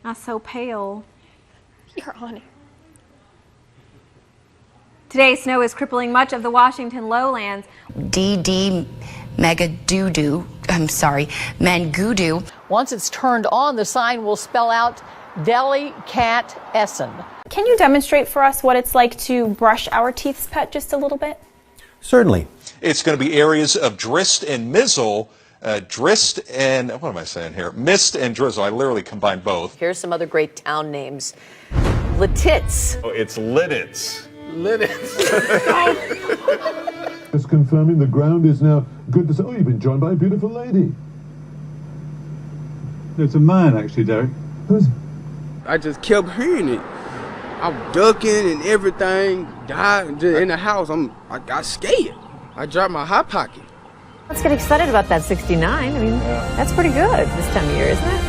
I'm so pale. You're on it. Today, snow is crippling much of the Washington lowlands. Mangudu. Once it's turned on, the sign will spell out Deli Cat Essen. Can you demonstrate for us what it's like to brush our teeth's pet just a little bit? Certainly. It's going to be areas of drist and mizzle. Drist and, what am I saying here? Mist and drizzle. I literally combined both. Here's some other great town names. Lititz. Oh, it's Lidditz. Just confirming the ground is now good to say. Oh, you've been joined by a beautiful lady. It's a man, actually, Derek. Who's? I just kept hearing it. I'm ducking and everything. Died in the house. I got scared. I dropped my hot pocket. Let's get excited about that 69. I mean, that's pretty good this time of year, isn't it?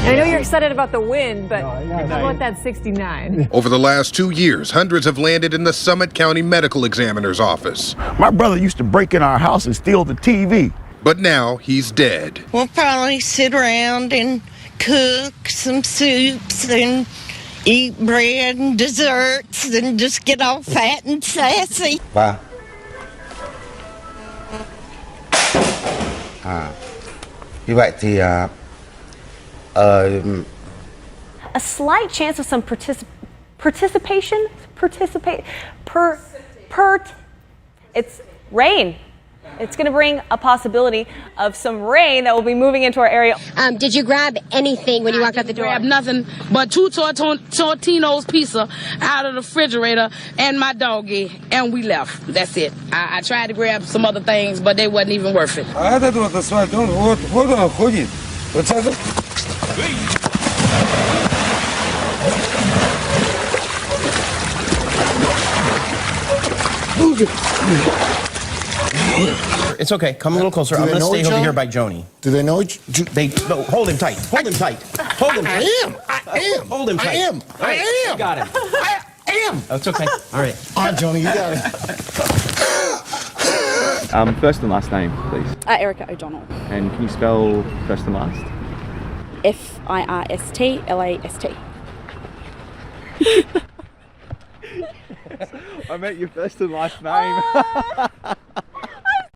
I know you're excited about the win, but how about that 69? Over the last 2 years, hundreds have landed in the Summit County Medical Examiner's office. My brother used to break in our house and steal the TV. But now he's dead. We'll probably sit around and cook some soups and eat bread and desserts and just get all fat and sassy. Wow. You like the A slight chance of some participation? It's rain. It's going to bring a possibility of some rain that will be moving into our area. Did you grab anything when you walked out the door? I grabbed nothing but 2 Tortino's pizza out of the refrigerator and my doggy, and we left. That's it. I tried to grab some other things, but they wasn't even worth it. It's okay. Come a little closer. I'm going to stay over here by Joni. Do they know each? No, hold him tight. Hold him tight. Hold him tight. I am. Hold him tight. I am. All right, I am. you got him. I am. That's okay. All right. All right, Joni, you got it. First and last name, please. Erica O'Donnell. And can you spell first and last? Firstlast. I meant your first and last name.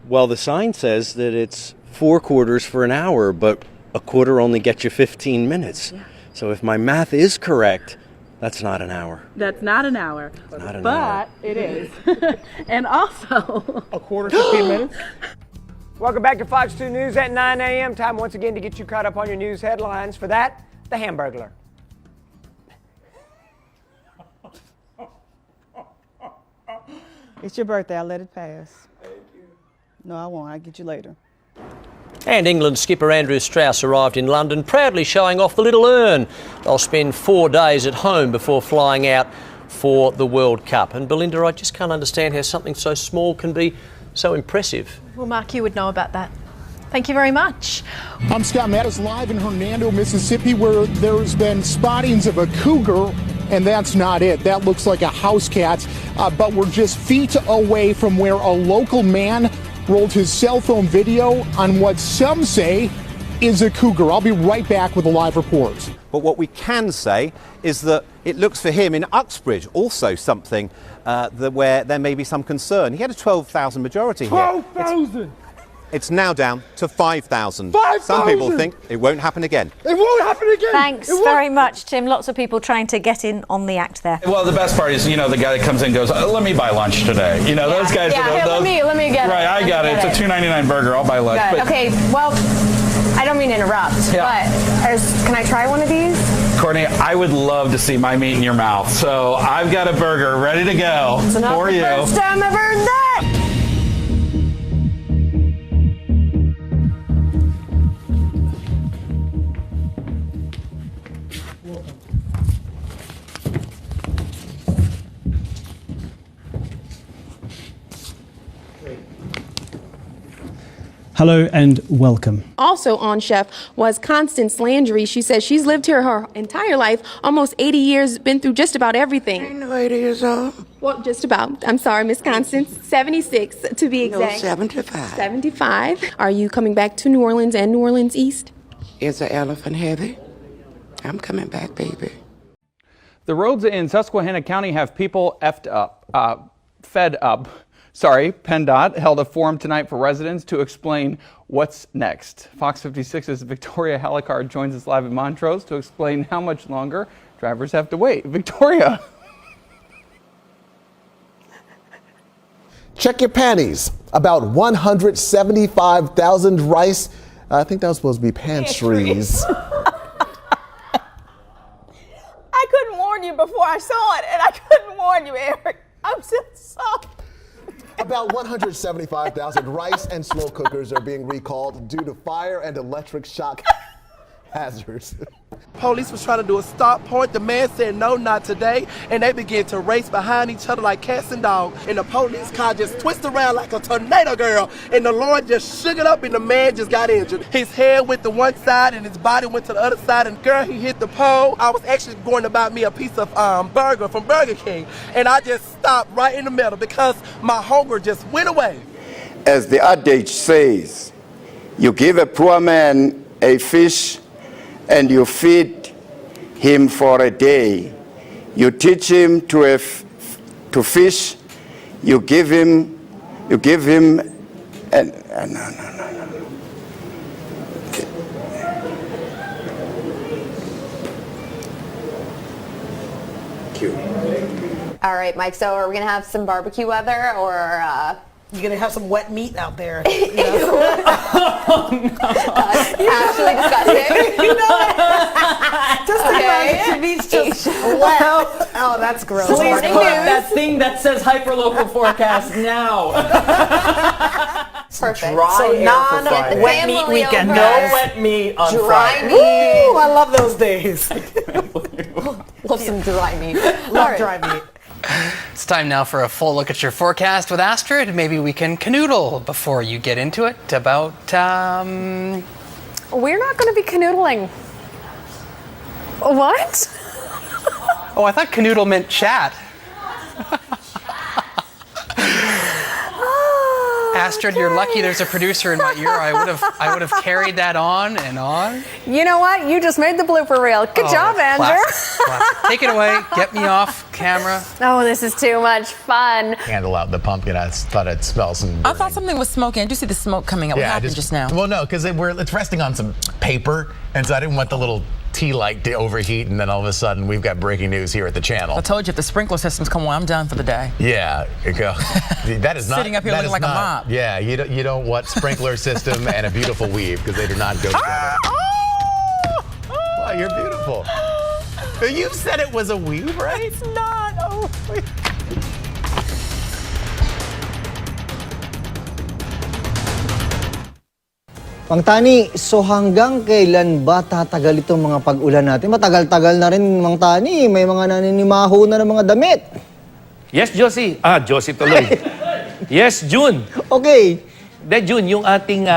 Well, the sign says that it's 4 quarters for an hour, but a quarter only gets you 15 minutes. Yeah. So if my math is correct, that's not an hour. That's not an hour. Not an hour. But it is. And also... A quarter, 15 minutes. Welcome back to Fox 2 News at 9 a.m. Time once again to get you caught up on your news headlines. For that, the Hamburglar. It's your birthday. I'll let it pass. Thank you. No, I won't. I'll get you later. And England skipper Andrew Strauss arrived in London, proudly showing off the little urn. They'll spend 4 days at home before flying out for the World Cup. And Belinda, I just can't understand how something so small can be so impressive. Well, Mark, you would know about that. Thank you very much. I'm Scott Mattis, live in Hernando, Mississippi, where there's been spottings of a cougar, and that's not it. That looks like a house cat, but we're just feet away from where a local man rolled his cell phone video on what some say is a cougar. I'll be right back with a live report. But what we can say is that it looks for him in Uxbridge also something where there may be some concern. He had a 12,000 majority here. 12,000! It's now down to 5,000. 5,000! Some people think it won't happen again. It won't happen again! Thanks very much, Tim. Lots of people trying to get in on the act there. Well, the best part is, the guy that comes in and goes, let me buy lunch today. Those guys. Yeah, let me get it. Right, I got it. It's a $2.99 burger. I'll buy lunch. But, okay, well, I don't mean to interrupt, but can I try one of these? Courtney, I would love to see my meat in your mouth. So I've got a burger ready to go for you. First time I've heard that. Hello and welcome. Also on, Chef, was Constance Landry. She says she's lived here her entire life, almost 80 years, been through just about everything. Ain't no 80 years old. Well, just about. I'm sorry, Miss Constance. 76 to be exact. No, 75. 75. Are you coming back to New Orleans and New Orleans East? Is the elephant heavy? I'm coming back, baby. The roads in Susquehanna County have people fed up. PennDOT held a forum tonight for residents to explain what's next. Fox 56's Victoria Halicard joins us live in Montrose to explain how much longer drivers have to wait. Victoria. Check your panties. About 175,000 rice. I think that was supposed to be pantries. I couldn't warn you before I saw it, and I couldn't warn you, Eric. I'm so sorry. About 175,000 rice and slow cookers are being recalled due to fire and electric shock hazards. Police was trying to do a stop point. The man said, no, not today. And they began to race behind each other like cats and dogs. And the police car just twisted around like a tornado, girl. And the Lord just shook it up and the man just got injured. His head went to one side and his body went to the other side. And girl, he hit the pole. I was actually going to buy me a piece of burger from Burger King. And I just stopped right in the middle because my hunger just went away. As the adage says, you give a poor man a fish and you feed him for a day. You teach him to fish. You give him, and no. Cute. All right, Mike. So are we gonna have some barbecue weather, or you're gonna have some wet meat out there? Actually disgusting. You know it. Just okay. Meat's just wet. Oh, that's gross. Please put that thing that says hyperlocal forecast now. Perfect. Dry so air wet meat weekend. No wet meat on dry Friday. meat. Ooh, I love those days. Love some dry meat. Love dry meat. It's time now for a full look at your forecast with Astrid. Maybe we can canoodle before you get into it about, We're not going to be canoodling. What? Oh, I thought canoodle meant chat. Astrid, you're lucky there's a producer in my ear. I would have carried that on and on. You know what? You just made the blooper reel. Good job, Andrew. Classic. Take it away. Get me off camera. Oh, this is too much fun. Handle out the pumpkin. I thought I'd smell some burning. I thought something was smoking. I do see the smoke coming up. What happened just now? Well, no, because it's resting on some paper, and so I didn't want the little tea light to overheat, and then all of a sudden we've got breaking news here at the channel. I told you if the sprinkler systems come on, I'm done for the day. Yeah, that is not sitting up here looking like a mop. Yeah, you don't want sprinkler system and a beautiful weave because they do not go together. Wow, you're beautiful. You said it was a weave, right? It's not. Oh. Mang Tani, so hanggang kailan ba tatagal itong mga pag-ulan natin? Matagal-tagal na rin, Mang Tani. May mga naninimaho na ng mga damit. Yes, Josie. Josie tuloy. Yes, June. Okay. June, yung ating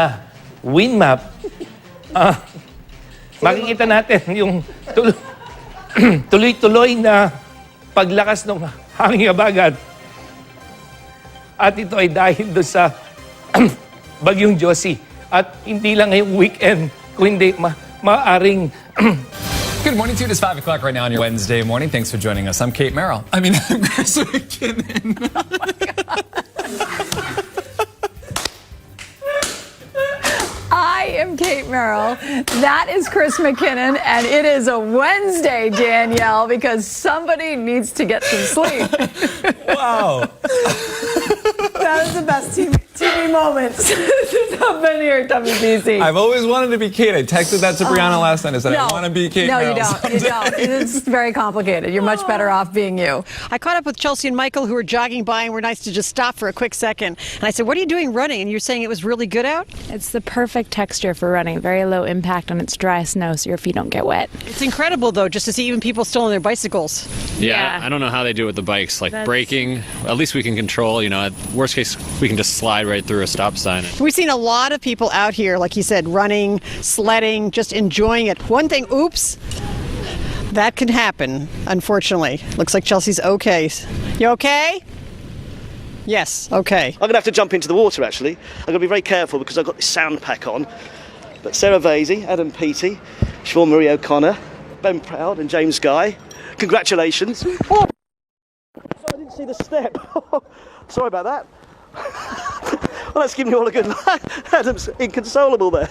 wind map, makikita natin yung tuloy-tuloy na paglakas ng hangin habagat. At ito ay dahil doon sa bagyong Josie. At hindi lang ngayong weekend, kundi maaring... Good morning to you. It is 5 o'clock right now on your Wednesday morning. Thanks for joining us. I'm Kate Merrill. I'm Chris McKinnon. Oh my God. I am Kate Merrill. That is Chris McKinnon, and it is a Wednesday, Danielle, because somebody needs to get some sleep. Wow. That is the best TV moment. This has been here at WBC. I've always wanted to be Kate. I texted that to Brianna last night. I said, I want to be Kate Merrill. No, you don't. It's very complicated. You're much better off being you. I caught up with Chelsea and Michael, who were jogging by and were nice to just stop for a quick second. And I said, what are you doing running? And you're saying it was really good out? It's the perfect texture for running. Very low impact on its dry snow so your feet don't get wet. It's incredible, though, just to see even people still on their bicycles. Yeah, I don't know how they do it with the bikes. Like braking, at least we can control. You know, worst case, we can just slide right through a stop sign. We've seen a lot of people out here, like you said, running, sledding, just enjoying it. One thing, oops, that can happen, unfortunately. Looks like Chelsea's okay. You okay? Yes, okay. I'm going to have to jump into the water, actually. I'm going to be very careful because I've got this sound pack on. But Sarah Vasey, Adam Peaty, Siobhan Marie O'Connor, Ben Proud and James Guy. Congratulations. Oh, sorry, I didn't see the step. Sorry about that. Well, let's give you all a good laugh. Adam's inconsolable there.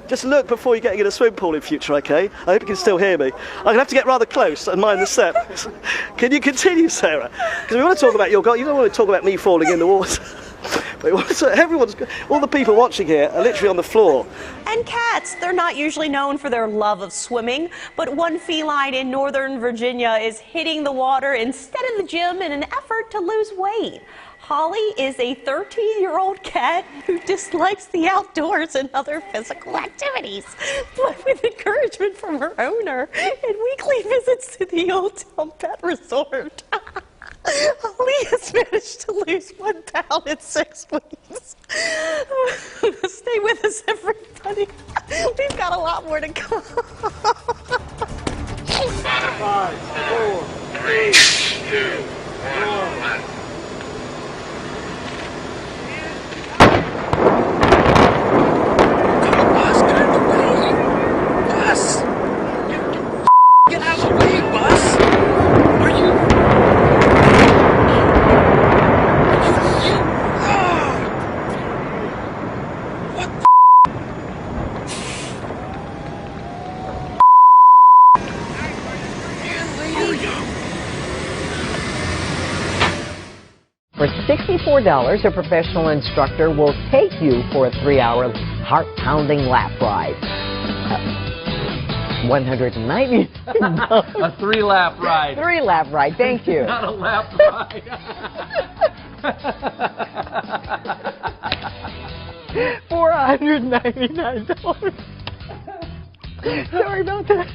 Just look before you're getting in a swim pool in future, okay? I hope you can still hear me. I'm going to have to get rather close and mind the step. Can you continue, Sarah? Because we want to talk about your goal. You don't want to talk about me falling in the water. All the people watching here are literally on the floor. And cats, they're not usually known for their love of swimming, but one feline in Northern Virginia is hitting the water instead of the gym in an effort to lose weight. Holly is a 13-year-old cat who dislikes the outdoors and other physical activities, but with encouragement from her owner and weekly visits to the Old Town Pet Resort. Holly has managed to lose 1 pound in 6 weeks. Stay with us, everybody. We've got a lot more to come. 5, 4, 3, 2, 1. Bus! Get out of the way, Bus! Are you... What the... For $64, a professional instructor will take you for a 3-hour heart-pounding lap ride. $190. A 3-lap ride. 3-lap ride, thank you. Not a lap ride. $499. Sorry about that.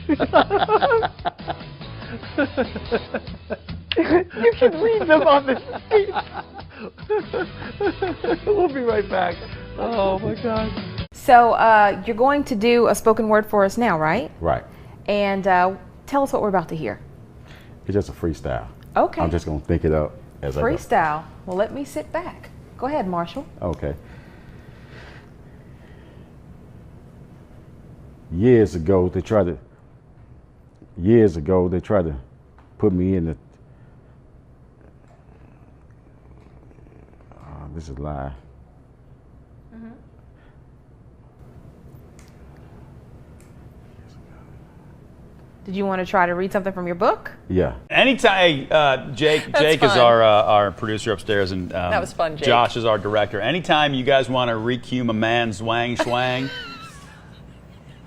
You can read them on the seat. We'll be right back. Oh my God. So you're going to do a spoken word for us now, right? Right. And tell us what we're about to hear. It's just a freestyle. Okay. I'm just going to think it up as I go. Freestyle. Well, let me sit back. Go ahead, Marshall. Okay. Years ago, they tried to put me in the, this is live. Did you want to try to read something from your book? Yeah. Anytime, Jake is our producer upstairs, and that was fun, Jake. Josh is our director. Anytime you guys want to recume a man's zwang schwang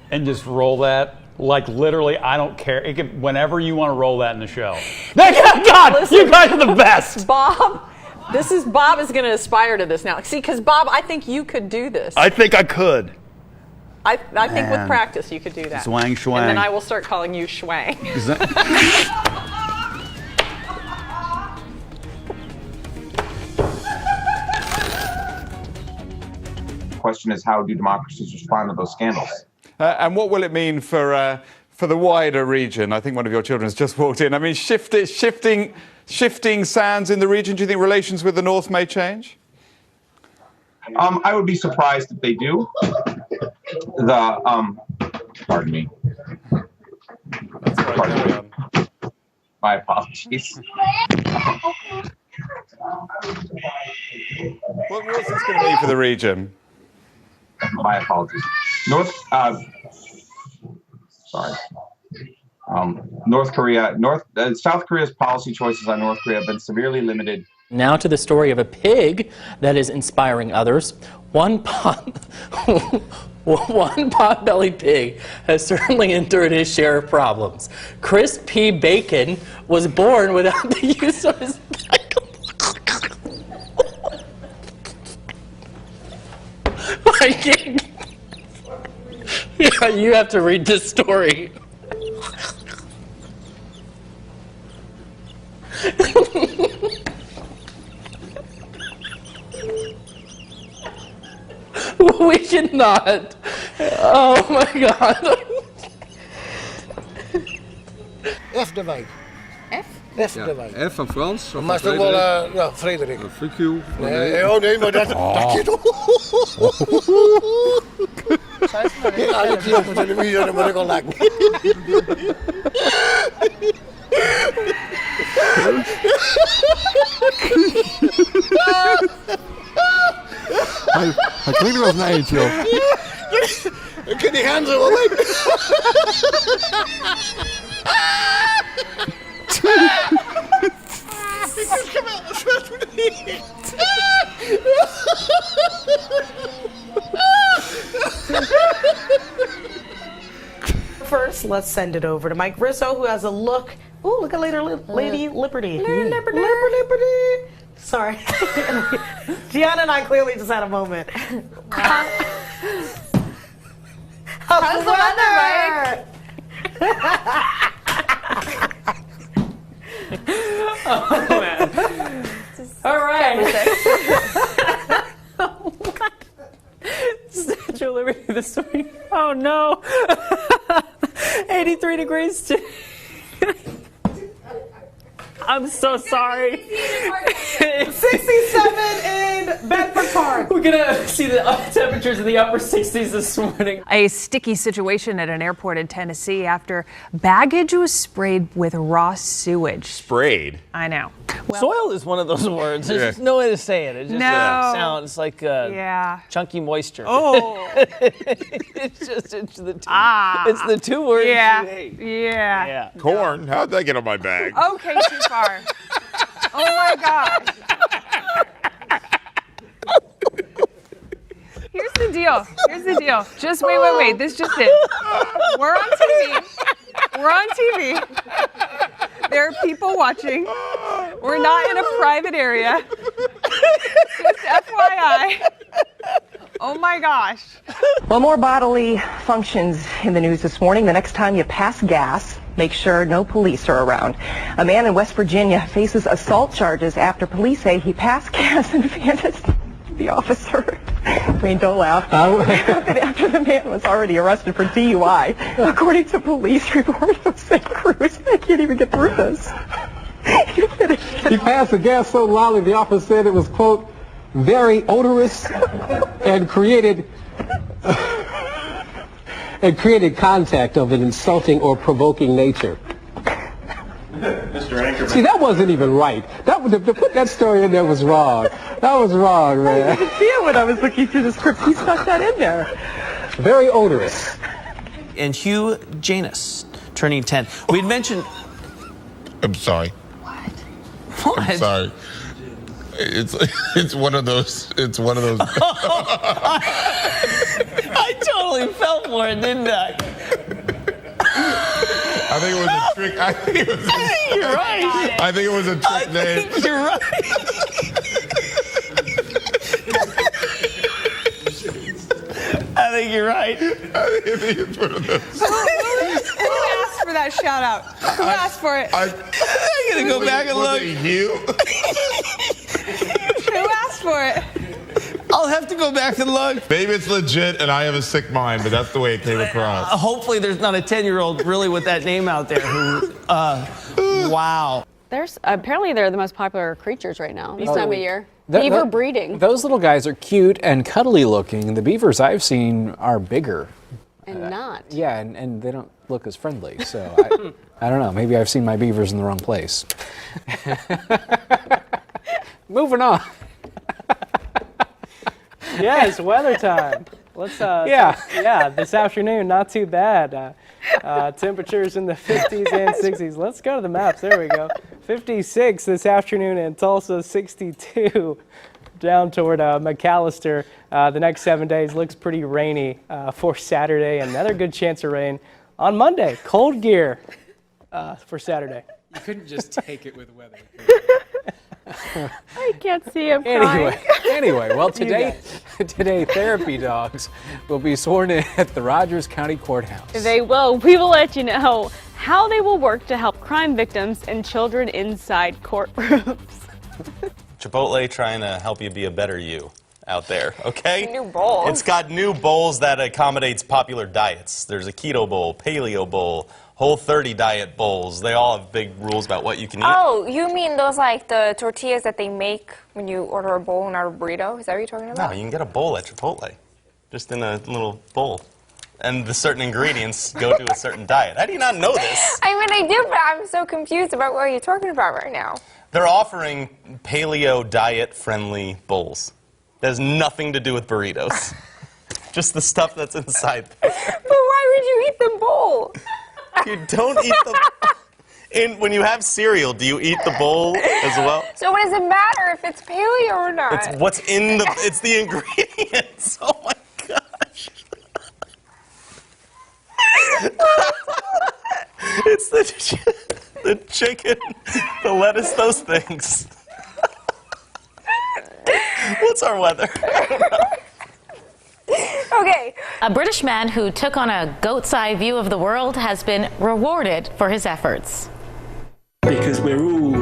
and just roll that, like literally, I don't care. It can, whenever you want to roll that in the show. God, Listen, you guys are the best. Bob is going to aspire to this now. See, because Bob, I think you could do this. I think I could. I think with Man. practice you could do that. Zwang schwang. And then I will start calling you Schwang. The question is, how do democracies respond to those scandals? And what will it mean for the wider region? I think one of your children has just walked in. I mean, shifting sands in the region. Do you think relations with the North may change? I would be surprised if they do. Pardon me. Pardon me. My apologies. What's this going to mean for the region? My apologies. South Korea's policy choices on North Korea have been severely limited. Now to the story of a pig that is inspiring others. One pot-bellied pig has certainly endured his share of problems. Chris P. Bacon was born without the use of his back. I can't. Yeah, you have to read this story. We cannot. Oh my God. F de wijk. F? F de wijk. F van Frans. Maar is toch wel, ja, Frederik. Fuck you. Nee, oh nee, maar dat... Nakita ko sa television naman ako lang. Hij klinkt wel als een eentje, joh. Ik kan die hand zo wel weg. Ik is geweldig wat voor niet. First, let's send it over to Mike Rizzo, who has a look. Ooh, look at Lady Liberty. Liberty. Sorry. Gianna and I clearly just had a moment. How's the weather, Mike? Oh, man. All right. Statue of Liberty this morning. Oh, no. 83 degrees today. I'm so sorry. 67 in Bedford Park. We're going to see the temperatures in the upper 60s this morning. A sticky situation at an airport in Tennessee after baggage was sprayed with raw sewage. Sprayed? I know. Soil is one of those words. There's just no way to say it. It just sounds like chunky moisture. Oh. it's the two words you hate. Yeah. Corn? How'd that get on my bag? Okay, too far. Oh my gosh. Here's the deal. Just wait. This just it. We're on TV. There are people watching. We're not in a private area. Just FYI. Oh my gosh. Well, more bodily functions in the news this morning. The next time you pass gas, make sure no police are around. A man in West Virginia faces assault charges after police say he passed gas and fanned the officer. Wayne, don't laugh. After the man was already arrested for DUI, according to police report from St. Cruz. I can't even get through this. He passed the gas so loudly the officer said it was, quote, very odorous and created contact of an insulting or provoking nature. Mr. Anchorman. See, that wasn't even right. To put that story in there was wrong. That was wrong, man. I didn't see it when I was looking through the script. He stuck that in there. Very odorous. And Hugh Janus, turning 10. We'd mentioned... I'm sorry. What? I'm sorry. It's one of those. I totally fell for it, didn't I? I think it was a trick. I think you're right. I think it was a trick name. You're right. I think you're right. I think it's one of those. Who asked for that shout out? Who asked for it? I'm going to go back and look. You? Who asked for it? I'll have to go back and look. Maybe it's legit and I have a sick mind, but that's the way it came across. Hopefully there's not a 10-year-old really with that name out there who, wow. Apparently they're the most popular creatures right now this time of year. Beaver breeding. Those little guys are cute and cuddly looking. The beavers I've seen are bigger. And not. Yeah, and they don't look as friendly. So I don't know. Maybe I've seen my beavers in the wrong place. Moving on. Yeah, it's weather time. Let's this afternoon, not too bad. Temperatures in the 50s and 60s. Let's go to the maps. There we go. 56 this afternoon in Tulsa, 62 down toward McAllister. The next 7 days looks pretty rainy for Saturday. Another good chance of rain on Monday. Cold gear for Saturday. You couldn't just take it with weather. I can't see him crying. Anyway, well, today therapy dogs will be sworn in at the Rogers County Courthouse. They will. We will let you know how they will work to help crime victims and children inside courtrooms. Chipotle trying to help you be a better you out there, okay? New bowls. It's got new bowls that accommodates popular diets. There's a keto bowl, paleo bowl, Whole30 diet bowls. They all have big rules about what you can eat. Oh, you mean those like the tortillas that they make when you order a bowl and not a burrito? Is that what you're talking about? No, you can get a bowl at Chipotle. just in a little bowl. And the certain ingredients go to a certain diet. How do you not know this? I mean, I do, but I'm so confused about what you're talking about right now. They're offering paleo diet-friendly bowls. That has nothing to do with burritos. Just the stuff that's inside there. But why would you eat the bowl? You don't eat the... when you have cereal, do you eat the bowl as well? So what does it matter if it's paleo or not? It's what's in the... It's the ingredients. Oh my gosh. It's the chicken, the lettuce, those things. What's our weather? Okay. A British man who took on a goat's eye view of the world has been rewarded for his efforts. Because we're all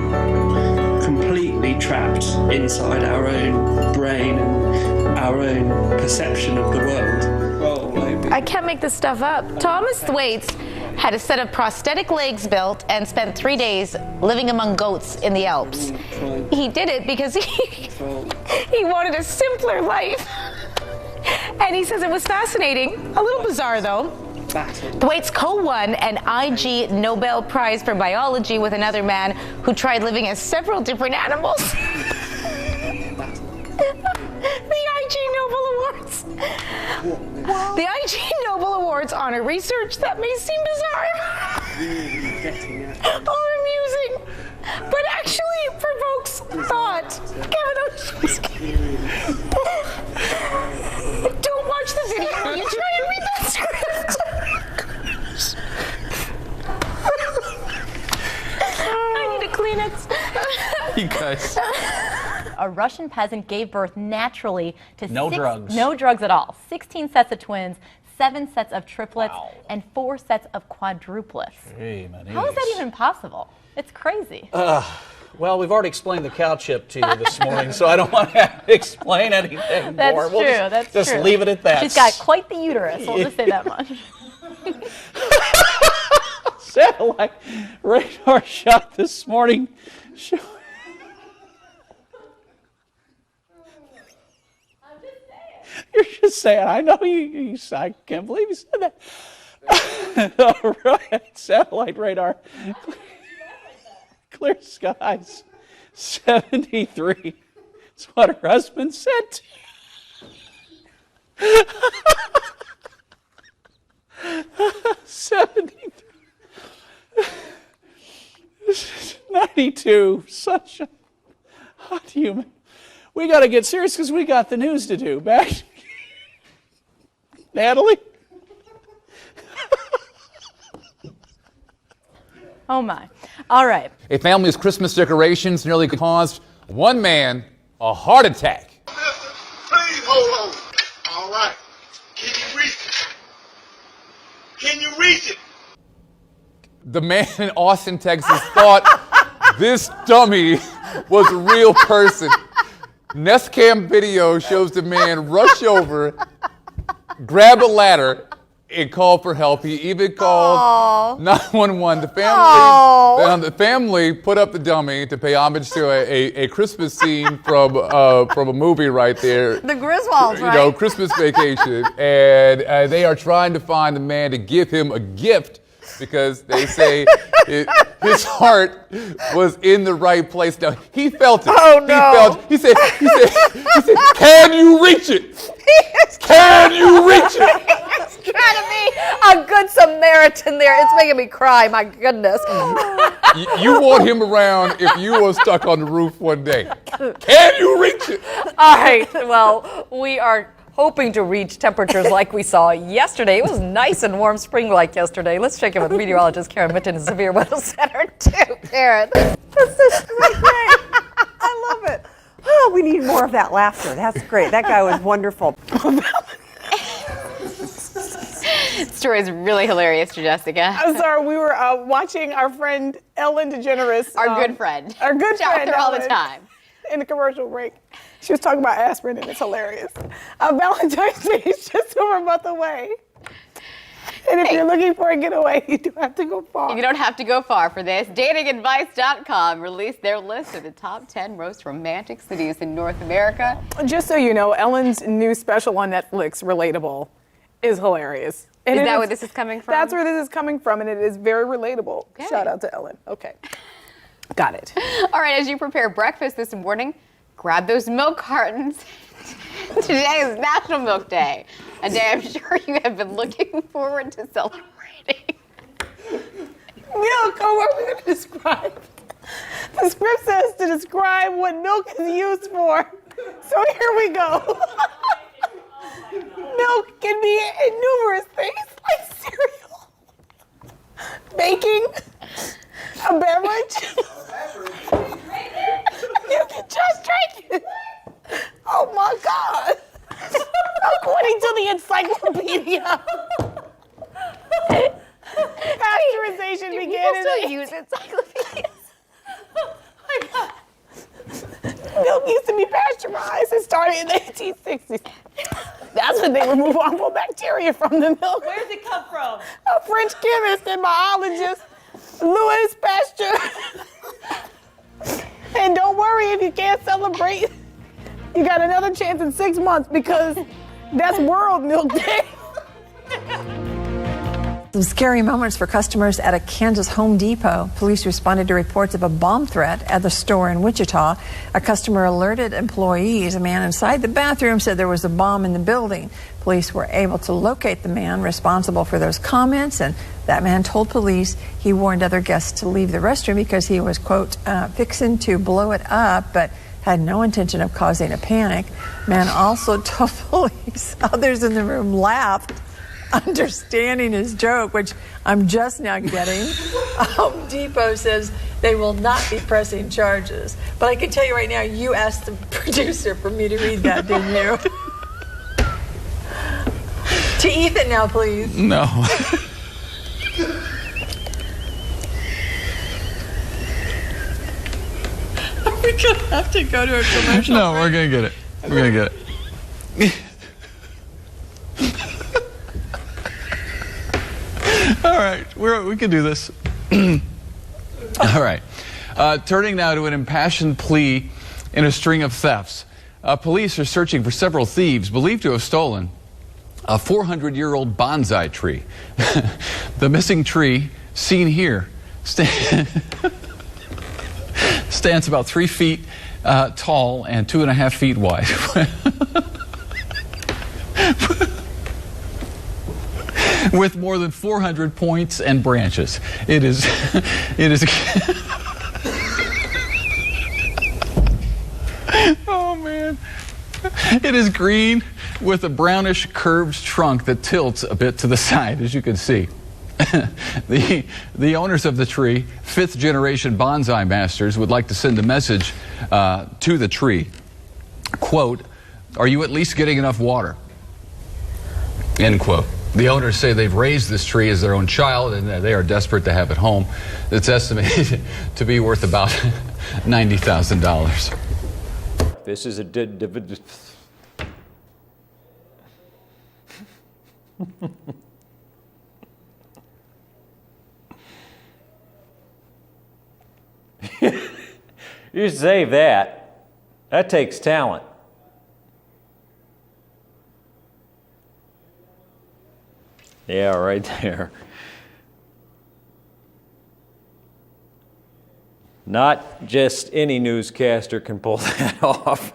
completely trapped inside our own brain and our own perception of the world. Well, maybe. I can't make this stuff up. Thomas Thwaites had a set of prosthetic legs built and spent 3 days living among goats in the Alps. He did it because he wanted a simpler life. And he says it was fascinating, a little bizarre though. Thwaites co-won an IG Nobel Prize for Biology with another man who tried living as several different animals. The IG Nobel Awards. The IG Nobel Awards honor research that may seem bizarre or amusing, but actually provokes thought. Don't watch the video. You try and read that script. I need a Kleenex. You guys. A Russian peasant gave birth naturally to No drugs. No drugs at all. 16 sets of twins, 7 sets of triplets, and 4 sets of quadruplets. How is that even possible? It's crazy. Well, we've already explained the cow chip to you this morning, so I don't want to explain anything That's more. true. That's just true. leave it at that. She's got quite the uterus. We'll just say that much. Satellite radar shot this morning. You're just saying. I know you. I can't believe you said that. All right, satellite radar. Clear skies. 73. That's what her husband said. 73. 92. Such a hot human. We got to get serious because we got the news to do. Back, Natalie. Oh my. All right. A family's Christmas decorations nearly caused one man a heart attack. Please hold on. All right. Can you reach it? Can you reach it? The man in Austin, Texas thought this dummy was a real person. Nest cam video shows the man rush over, grab a ladder, and call for help. He even called 911. The family put up the dummy to pay homage to a Christmas scene from a movie right there. The Griswolds, right? You know, Christmas Vacation. And they are trying to find the man to give him a gift because they say his heart was in the right place. Now, he felt it. Oh, no. He said, can you reach it? Can you reach it? He's trying to be a good Samaritan there. It's making me cry, my goodness. You want him around if you were stuck on the roof one day. Can you reach it? All right, well, we are hoping to reach temperatures like we saw yesterday. It was nice and warm, spring-like yesterday. Let's check in with meteorologist Karen Mitton in Severe Weather Center, too. Karen. That's such great. I love it. Oh, we need more of that laughter. That's great. That guy was wonderful. Story is really hilarious, Jessica. I'm sorry, we were watching our friend Ellen DeGeneres. Our good friend. Our good Shout friend. her all the Ellen, time. In the commercial break. She was talking about aspirin, and it's hilarious. Valentine's Day is just over a month away. And if Hey. If you're looking for a getaway, you don't have to go far. You don't have to go far for this. Datingadvice.com released their list of the top 10 most romantic cities in North America. Just so you know, Ellen's new special on Netflix, Relatable, is hilarious. Is that where this is coming from? That's where this is coming from, and it is very relatable. Okay. Shout out to Ellen. Okay. Got it. All right, as you prepare breakfast this morning, grab those milk cartons. Today is National Milk Day, a day I'm sure you have been looking forward to celebrating. Milk, what are we going to describe? The script says to describe what milk is used for. So here we go. Milk can be in numerous things, like cereal, baking, a beverage. You can just drink it. Oh my God. According to the encyclopedia, pasteurization began in still use encyclopedias. Oh my God. Milk used to be pasteurized. It started in the 1860s. That's when they remove harmful bacteria from the milk. Where does it come from? A French chemist and biologist, Louis Pasteur. And don't worry if you can't celebrate. You got another chance in 6 months because that's World Milk Day. Some scary moments for customers at a Kansas Home Depot. Police responded to reports of a bomb threat at the store in Wichita. A customer alerted employees. A man inside the bathroom said there was a bomb in the building. Police were able to locate the man responsible for those comments, and that man told police he warned other guests to leave the restroom because he was, quote, fixing to blow it up, but had no intention of causing a panic. Man also told police others in the room laughed, understanding his joke, which I'm just now getting. Home Depot says they will not be pressing charges. But I can tell you right now, you asked the producer for me to read that, didn't you? To Ethan now, please. No. Are we going to have to go to a commercial? No, we're going to get it. We're going to get it. All right, we can do this. All right. Turning now to an impassioned plea in a string of thefts. Police are searching for several thieves believed to have stolen a 400-year-old bonsai tree. The missing tree, seen here, stands about 3 feet tall and 2.5 feet wide. With more than 400 points and branches. It is oh man. It is green with a brownish curved trunk that tilts a bit to the side, as you can see. The owners of the tree, 5th generation bonsai masters, would like to send a message to the tree. Quote, "Are you at least getting enough water?" End quote. The owners say they've raised this tree as their own child and they are desperate to have it home. It's estimated to be worth about $90,000. This is a you save that. That takes talent. Yeah, right there. Not just any newscaster can pull that off.